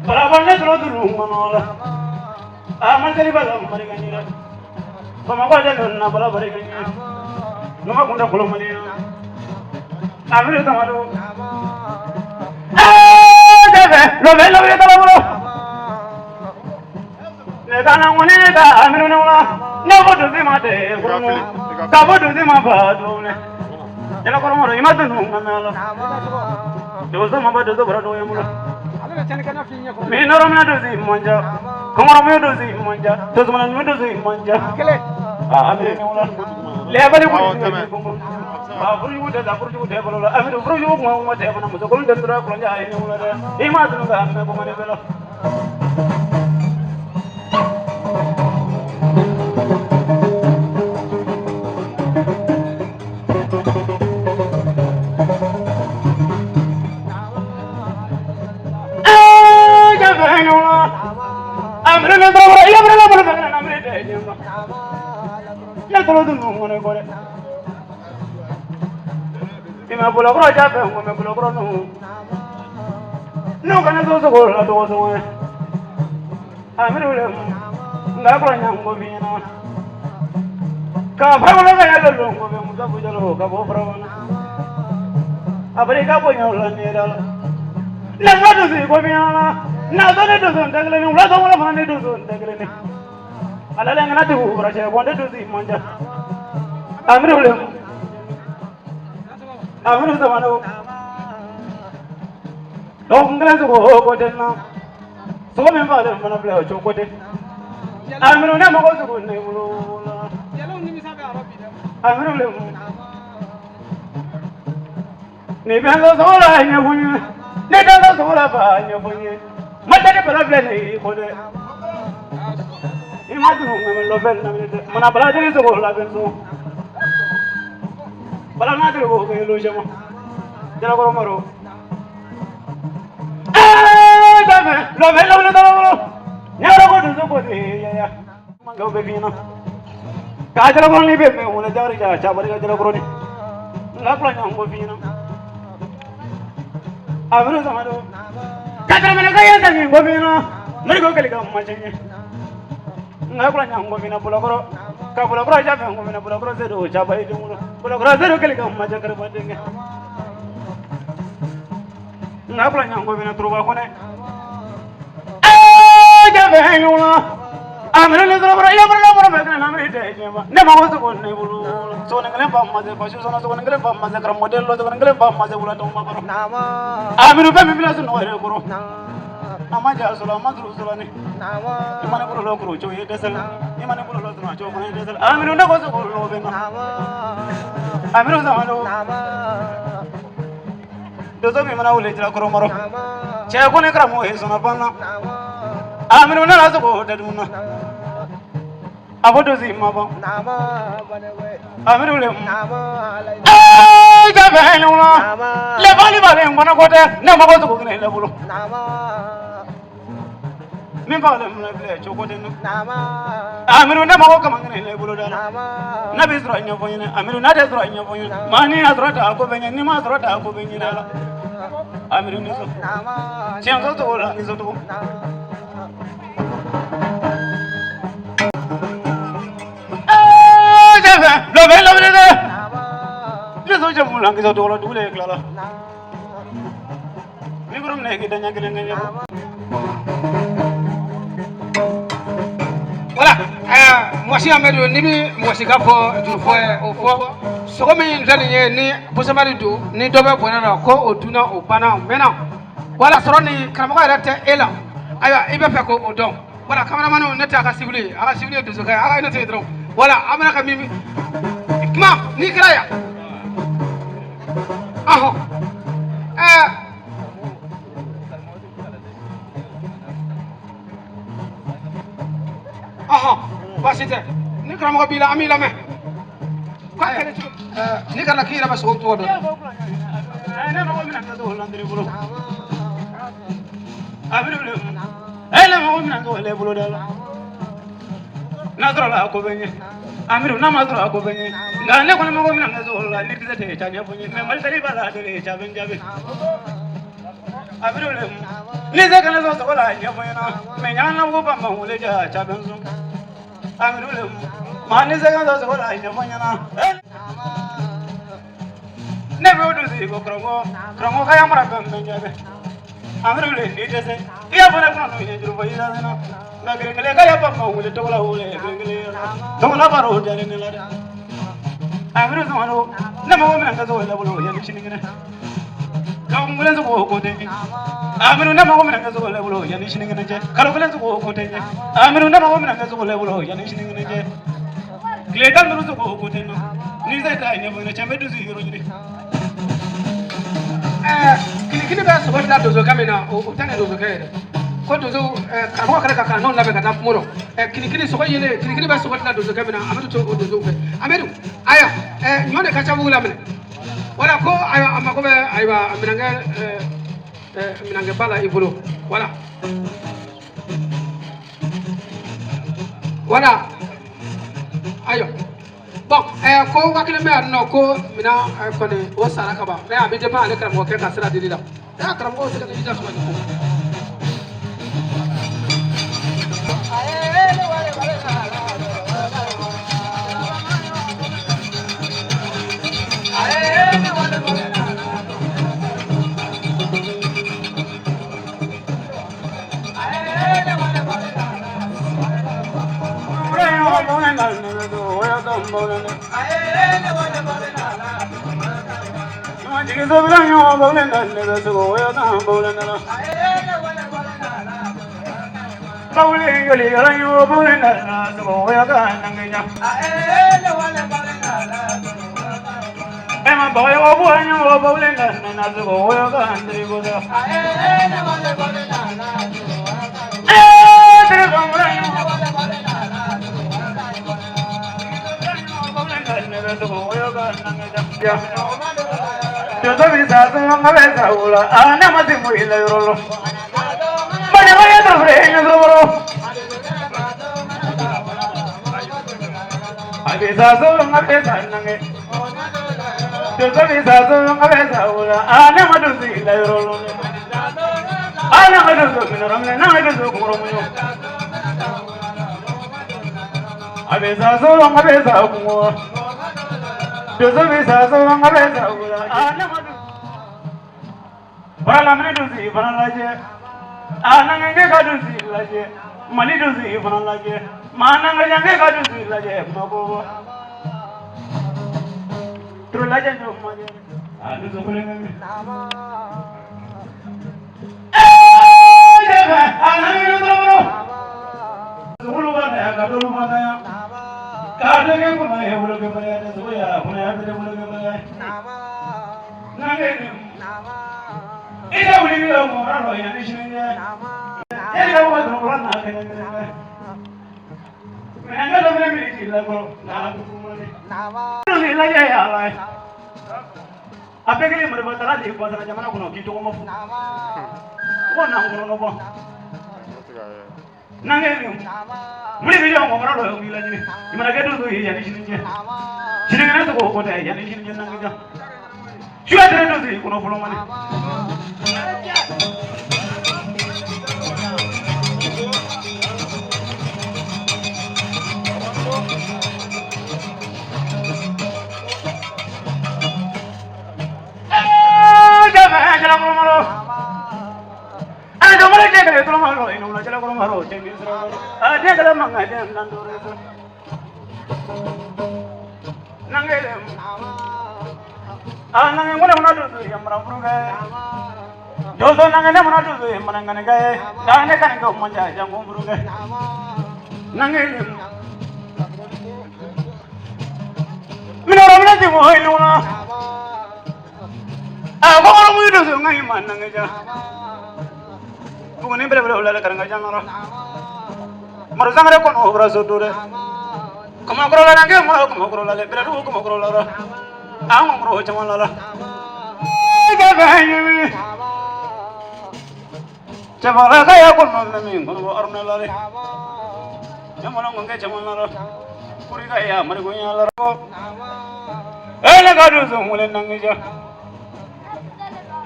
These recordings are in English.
Barabalne solo dulu manola. Amal kali balam mari ganira. Pamago de na bala bari ganira. Numa kunda kulo mali. Amir tamaru. Debe, lo ve tamaro. Ne kana ngone ka amir nula. No bodu de mate. Ka bodu de ma badu ne. Jela koro maro imatu ngamala. Dozo ma badu do brado yamula. Minoram na dozi manja, kumara me dozi manja, dozi mana me dozi manja. Amir nula. Lebali budi. Bapuru jude, bapuru jude bolola. Amir bapuru jude mau mate mana musuh kalau dendera kulanja ini nula deh. Imatu nunga amir kumane bela. Ima pulau kro jabe, ima pulau kro nu kana dozo kro la dozo. Amir ulam, nggak kro nyang bobina. Ka bhagwana kaya lolo, bobe muda bujalo, ka bo bravana. Abri ka bo nyala nira. Nggak dozi bobina. Na done dozo ndagle ni, ulah dozo mana dozo ndagle ni. Alale ngana tu berasa bonde dozi manja. Amir ulam. Amir zamano. Dongkran tu ko denna. So member mana bela chokote. Amir una mago tu ne mulo. Amir ulam. Ni bengo sola nya bunyi. Ni bengo sola ba nya bunyi. Mata de bela bela ni ko de. Imatu ngam lo bel na mana bela de so la benso. Bala na de ko lo jama. Jala ko maro. Dame, lo bel. Nyaro ko du ko de ya. Mango be bina. Ka jala ko ni be me wala jari ja cha bari jala ko ni. La ko nyam bo bina. Amru zamaro. Ka jala me ka ya ta ni bo bina. Mari ko kali ka ma chenye. Ngakula nyam bina bulakoro. Ka bulakoro ja be bina bulakoro zedo cha bai dumulo. Bulakoro zedo kali ka ma jakar badenge. Ngakula nyam bina truba ko ne. Jabe hayula. Amre le truba ya bra be na me de jema. Ne ma wasu ko ne bulu. So ne ngale pam ma ze pasu so so ngale pam ma ze kar model lo so ngale pam ma ze bula to ma baro. Nama. Amiru be mi bila so no re ko. Nama ja so la ma dru so la ni. Nama. Imane ko lo ko cho ye desal. Imane ko lo so cho ko ye desal. Amiru ne ko so ko lo be na. Nama. Amiru sa ma lo. Nama. Dozo mi mana ule jira ko maro. Che ko ne kra mo he so na pa na. Amiru ne la so ko de dum na. Abodo zi ma ba. Nama banewe. Amiru le. Nama lai. Jabe hayula. Nama. Le bali bali ngona ko te ne ma ko so ko ne le bulu. Nama. Min ba le mun le cho ko de no. Nama. Amiru ne ma ko kama ne le bulu da. Nama. Na bi zro nya fo ne. Amiru na de zro nya fo ne. Mani azro ta ko be ni ma zro ta ko be ni da. Amiru ni so. Nama. Chen so to la ni so to. Lo ve de. Ni so je mulang ki so to la dule klala. Ni gurum ne ki danya gele ngene. Voilà, moi si Amadou ni bi moi si ka fo du fo o fo so ko min jani ni bosamari do ni dobe bonana ko o duna o bana mena voilà soro ni karamo rete ela aya ibe fe ko o don voilà cameraman ne ta ka sibuli do so ka aka ne te dro voilà amana ka mimi ma ni kraya aho aha basite ni karamo bila amila me ka kene ni kana kira ba so to do Ne ma ko mina ka do landri bulu. Amiru le. Le ma ko mina ko le bulu da la. Na dro la ko benye. Amiru na ma dro ko benye. Nga ne ko ma ko mina ka do la ni tete cha ne bunye. Me mal tari bala de cha ben jabe. Amiru le. Lisa can also what I know. Menana go back my village, Chabon. I'm doing Manisa also what I know. Never do the go from Kayamara. I'm really need to say, yeah, but I'm not going to do it. I'm going to get up with the Tola Hole. Don't have a road in the letter. I'm really one who never woman has all level of Yanishing. Come with us walk on it. I'm going to never woman has all level of Yanishing in a jet. Carolina's walk on it. I'm going to never woman has all level of Yanishing in a jet. Clayton was a walk on it. Neither I never in a chamber to see you. Kini ba so bata dozo kamena o tanga dozo kaida ko dozo karwa kare kaka non labe kata muro kini so yele kini ba so bata dozo kamena amadu to dozo fe amedu aya nyone kacha bugula mene wala ko ayo amako be aywa minanga bala ibulo wala ayo bon ko wakile me no ko mina ko ne o sara ka ba me abi de ba le kram ko ke ka sira dili da ya kram ko se ka ni da so ni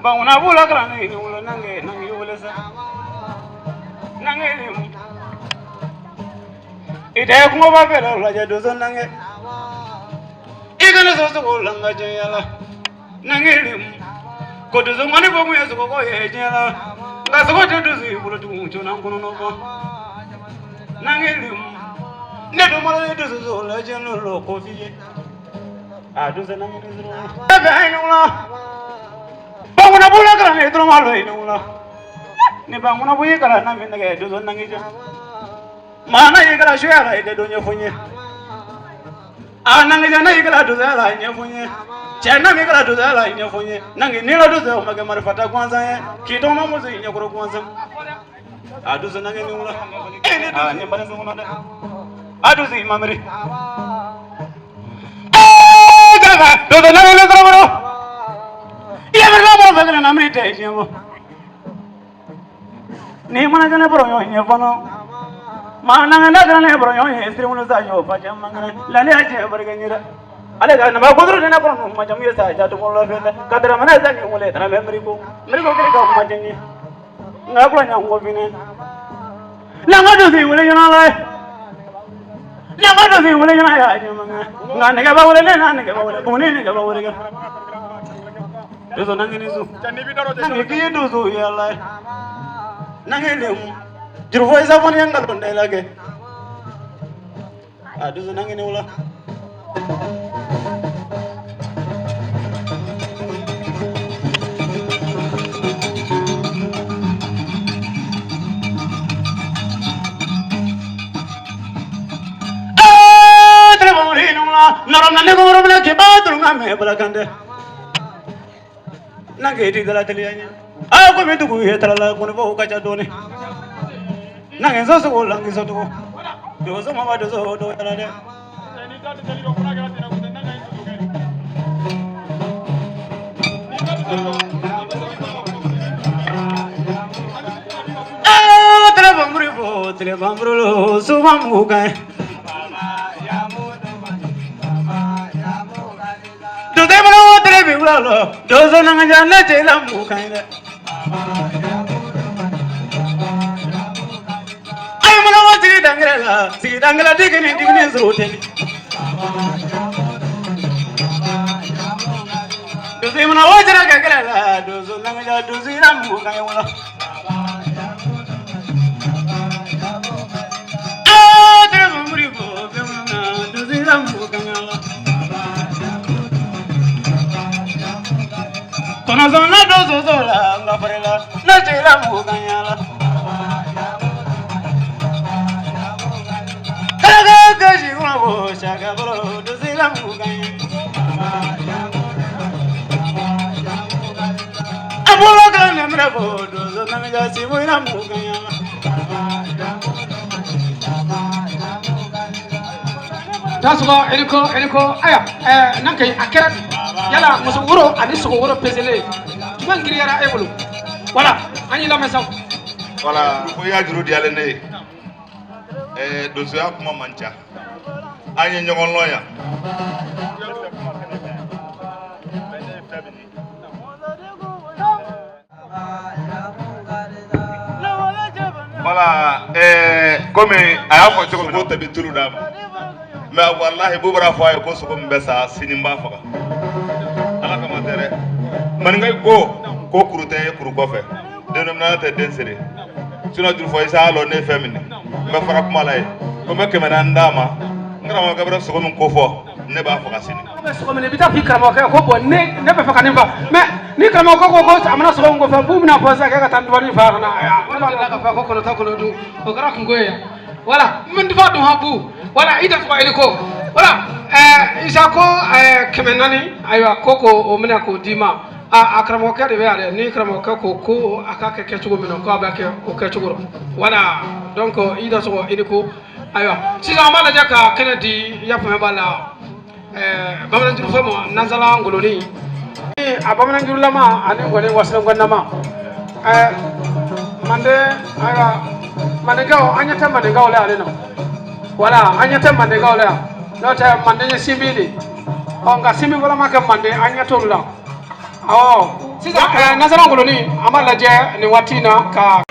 Banguna bula karani ni ulo nange nange ulo sa nangelim ite kuma ba fela la ja dozo nange igana so so la nga jela nangelim ko dozo mani bo mu yeso ko ye jela nga so ko dozo ibulo tu chona kono no ko nangelim ne do mala dozo so la jelo lo ko fiye a dozo nangelim ba ba ino la ba wona bula kala ne do malo ino la ni ba wona buye kala na min ga dozo nangeja mana yigala shwela ide do nyefunye anange jana yigala do zala nyefunye chana yigala do zala nyefunye nange nilo do zo mage marifata kwanza ye kitoma muzi nyekoro kwanza aduzo nange ni ula ni bana zo na da aduzo imamri gaba do nange lo zoro ya berba mo bagana namri te jemo ni mana jana bro nyefano mana ngana kana bro yo estri muno sa yo pa jam mangana lale aje barganira ale ga na ba godru na ko ma jam yesa ja to ko la fenda kadra mana sa ni mole tana memri ko kele ka ma jani na ko nya ngo bine la ngado si wole yana la la ngado si wole yana ya jam mangana ngane ga ba wole na ne ga ba wole bone ne ga ba wole ga eso nangini su tani bi daro je ki do su ya la nangele juru foi sa fon yang galon dai lage aduh senang ini ulah terbamurin ulah norom nane ngorom lagi batur ngame belakande nage di dalam telianya aku minta gue terlalu kau bawa kaca doni nange so so lang so to do so mama do so do ala de telebamru lo sumamu kai do de bro telebi lo do so nang jana chelamu kai de si dangala digini zroteli do si mana wajra gagala do so nanga do si ramu kay wala de muri bo gamna do si ramu kangala kono zona do so la ngafarela na jela mu kanyala gaji una bocha gabro do zila mugai abolo kana mrabo do zo nanga si moina mugai tasba eliko aya nankai akira yala musu wuro ani so wuro pesele tuman giriyara ebulu wala ani la mesa wala ko ya juru di ale ne dozo ya kuma mancha anye nyogon loya wala comme aya ko to ko tabi turu da ma wallahi bubara fo ay ko so ko mbesa sinimba faka ala kama tere man ngay ko kurute kuru ko fe denom na te densere suna dur fo isa lo ne femini me fara kuma lay ko me kemana ndama ngara mo gabra so ko mun ko fo ne ba faka sini so ko me bita fikra mo ko bo ne be faka ne ba me ni kama ko amana so ko fa bu na fo sa ka tan do ni fa na wala la ka fa ko ta ko do ko gara ko ya wala min difa do habu wala ida ko iliko wala isa ko kemenani aywa koko o mina ko dima akramo ka de be ni kramo ka ko aka ke chugo mino ko ba ke o ke chugo wala donc ida so iliko aywa si za mala jaka kenedi ya fa bala bamana juru famo nazala ngoloni abamana juru lama ani ngone wasna ngonnama mande aywa mande gaw anyata mande gaw la no wala anyata mande gaw la no ta mande simidi on ga simi wala maka mande anyata la sisa nazara ngoloni amala je ni watina ka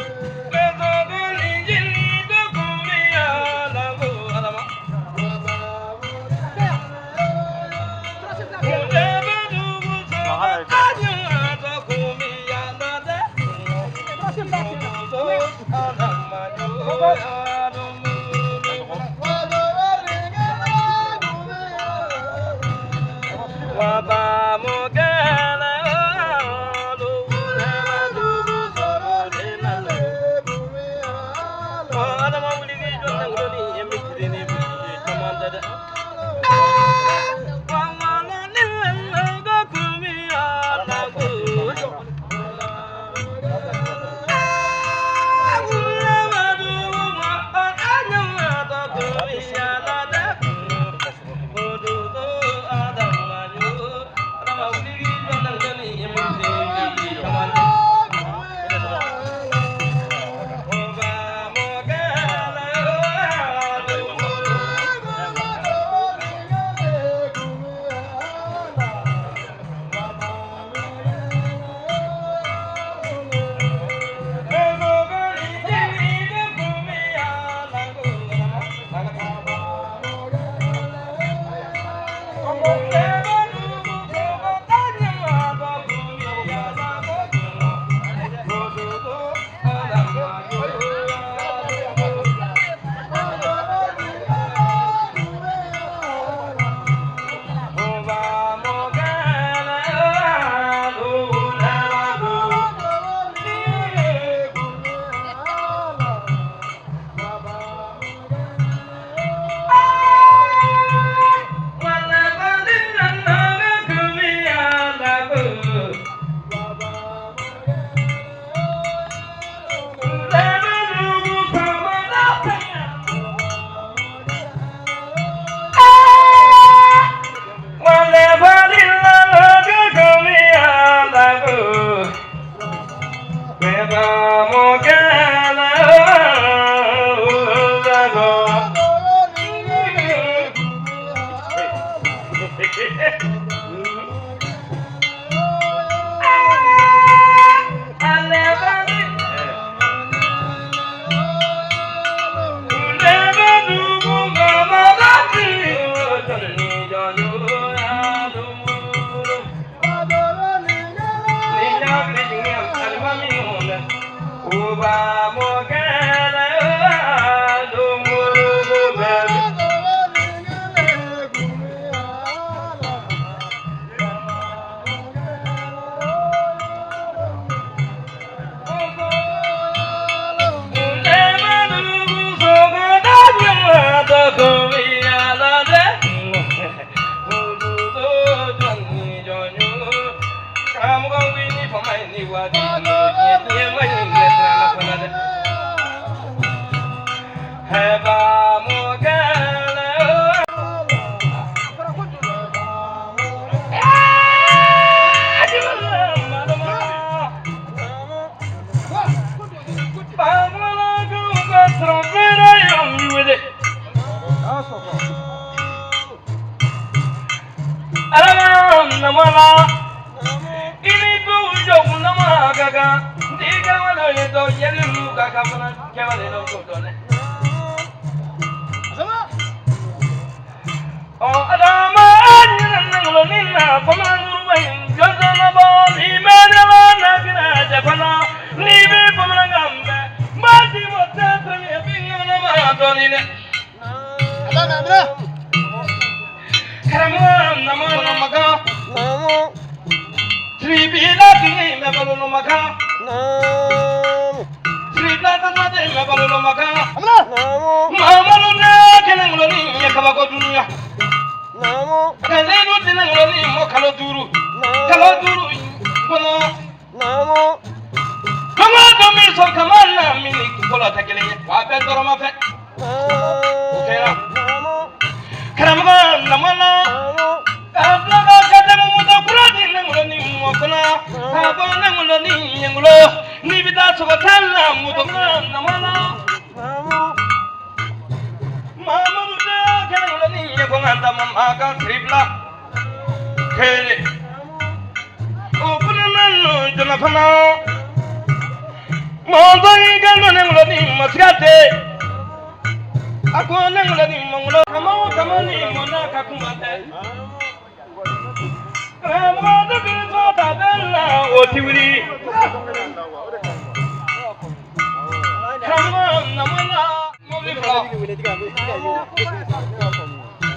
karamɔgɔ namala mobili fila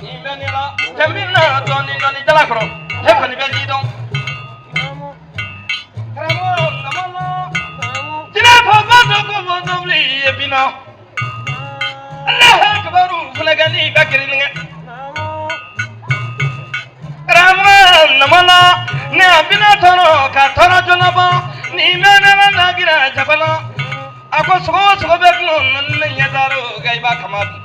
nin bɛ nin la jamina dɔɔni dɔɔni jalakɔrɔ e kɔni bɛ ji dɔn karamɔgɔ namala jinɛ fɔba dɔ ko fɔ dɔbili ye bina alaha kibaru fulakɛni bɛ kiriligɛ karamɔgɔ namala ne a bina tɔnɔ ka tɔnɔ joona bɔ nin bɛ ne la nagira jabala a ko sogo o sogo bɛ kun ne ɲɛdaro nka i b'a kama dun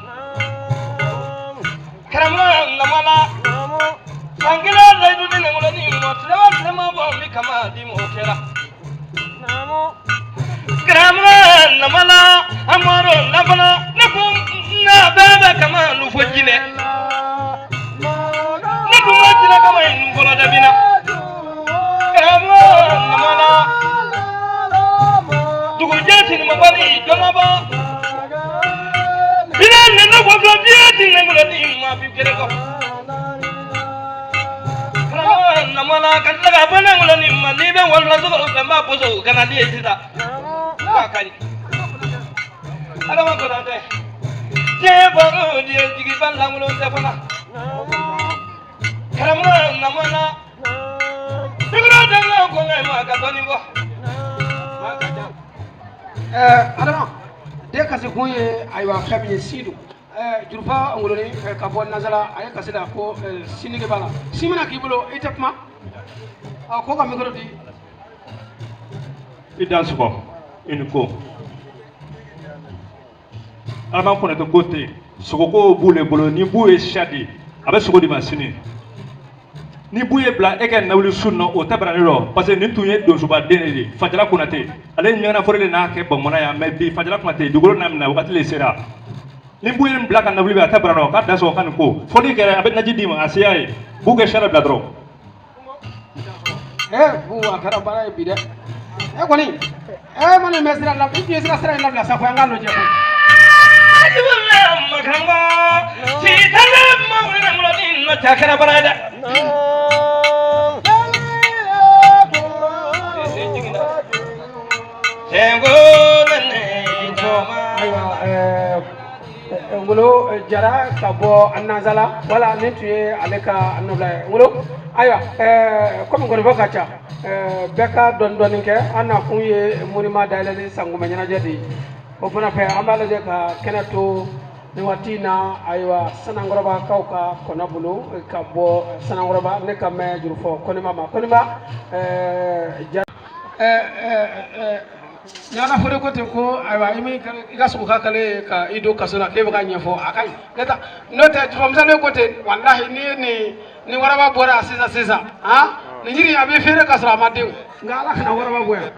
karamɔgɔ namala san kelen layidu ni nangoloni mɔ tilema tilema bɔ n bɛ kama di mɔgɔ kɛra karamɔgɔ namala amadu nafana ne ko na bɛɛ bɛ kama nu fɔ jinɛ ne ko ma jinɛ kama in fɔlɔ dabina karamɔgɔ namala dugujɛ sinimabali dɔnɔbɔ ina nana wɔfɔ diɛ ti nangoloni ma bi kɛlɛ kɔ karamɔgɔ namala ka tila ka bɔ nangoloni ma n'i bɛ wolola sɔgɔ fɛn b'a boso kana di ye sisan k'a ka ɲi adama kɔnɔ tɛ diɲɛ baro di ye jigiba lankolon tɛ fana karamɔgɔ namala dugura dɛmɛ kɔngɛ ma ka dɔɔni bɔ adama de kasi kun ye ayiwa fɛn min ye sidu jurufa ngoloni ka bɔ nazara a ye kasi da ko sini de b'a la si mana k'i bolo i tɛ kuma ko ka mikoro di i dan sɔgɔ i ni ko alama kɔnɔtɛ ko tɛ yen sogoko b'u le bolo ni b'u ye siya di a bɛ sogo di ma sini ni b'u ye bila e ka nawuli su nɔ o tɛ barani rɔ parce que nin tun ye donsoba den de ye Fajala Konate ale ɲɛgɛnna fɔli de n'a kɛ bamanan yan mais bi Fajala Konate dugukolo n'a minɛ wagati le sera ni b'u ye bila ka nawuli bɛ a tɛ barani rɔ k'a da sɔgɔ ka nin ko fɔli kɛra a bɛ naji d'i ma a se y'a ye b'u kɛ sariya bila dɔrɔn bu a kɛra baara ye bi dɛ kɔni kɔni bɛ sira la i tun ye sira in labila sa fɔ an k'a lajɛ koyi makanba si tale ma wele ngoloni no ta kɛra baara ye dɛ ngolo jara ka bɔ nazala wala ne tun ye ale ka nabila ye ngolo ayiwa komi nkɔnifɔ ka ca bɛɛ ka dɔɔni kɛ an na kun ye monima dayɛlɛli sangoma ɲɛnajɛ de ye o fana fɛ an b'a lajɛ ka kɛnɛ to nin waati in na ayiwa Sanankɔrɔbakaw ka kɔnɔ bolo ka bɔ Sanankɔrɔba ne ka mɛn jurufɔ Kɔnima ma Kɔnima ɲana fɔde ko ten ko ayiwa i ka sogo ka kale ka i don kaso la k'e bɛ ka ɲɛfɔ a ka ɲi n'o tɛ jurufɔmisɛnnin ko ten walahi ni ni waraba bɔra sisan nin yiri a bɛ feere ka sɔrɔ a ma den nka Ala kana waraba bɔ yan.